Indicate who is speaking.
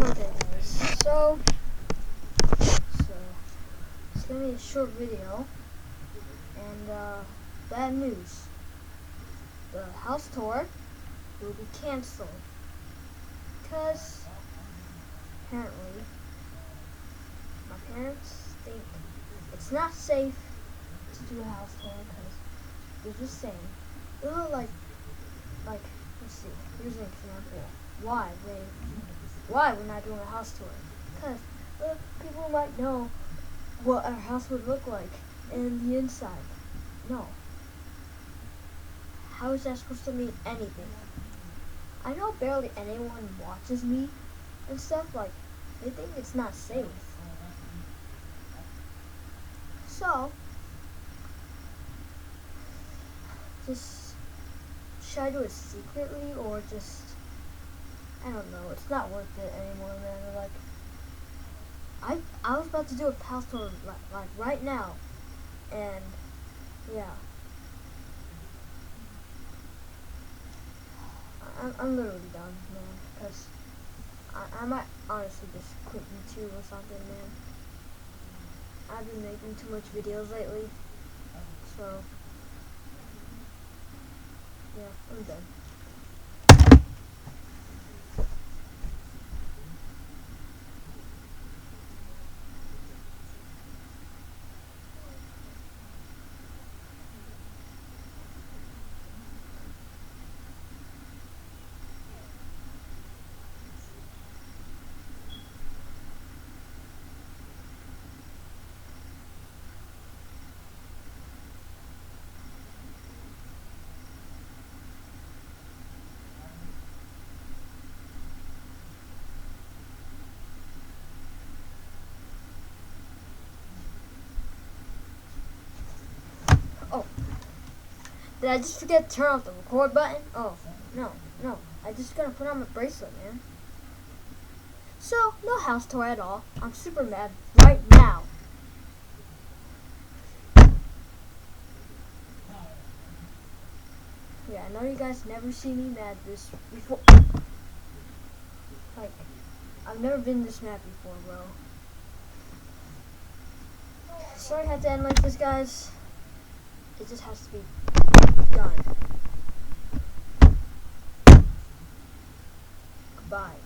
Speaker 1: Okay guys, so it's gonna be a short video, and bad news. The house tour will be canceled because apparently my parents think it's not safe to do a house tour because they're just saying, oh, like let's see, here's an example. Why we're not doing a house tour? Because people might know what our house would look like in the inside. No. How is that supposed to mean anything? I know barely anyone watches me and stuff, like, they think it's not safe. So, just, should I do it secretly or just, I don't know, it's not worth it anymore, man. Like, I was about to do a house tour like right now, and yeah, I'm literally done, man, because I might honestly just quit YouTube or something, man. I've been making too much videos lately, so yeah, I'm done. Oh, did I just forget to turn off the record button? Oh, no, I just gotta put on my bracelet, man. So, no house tour at all. I'm super mad right now. Yeah, I know you guys never see me mad this before. Like, I've never been this mad before, bro. Sorry I had to end like this, guys. It just has to be done. Goodbye.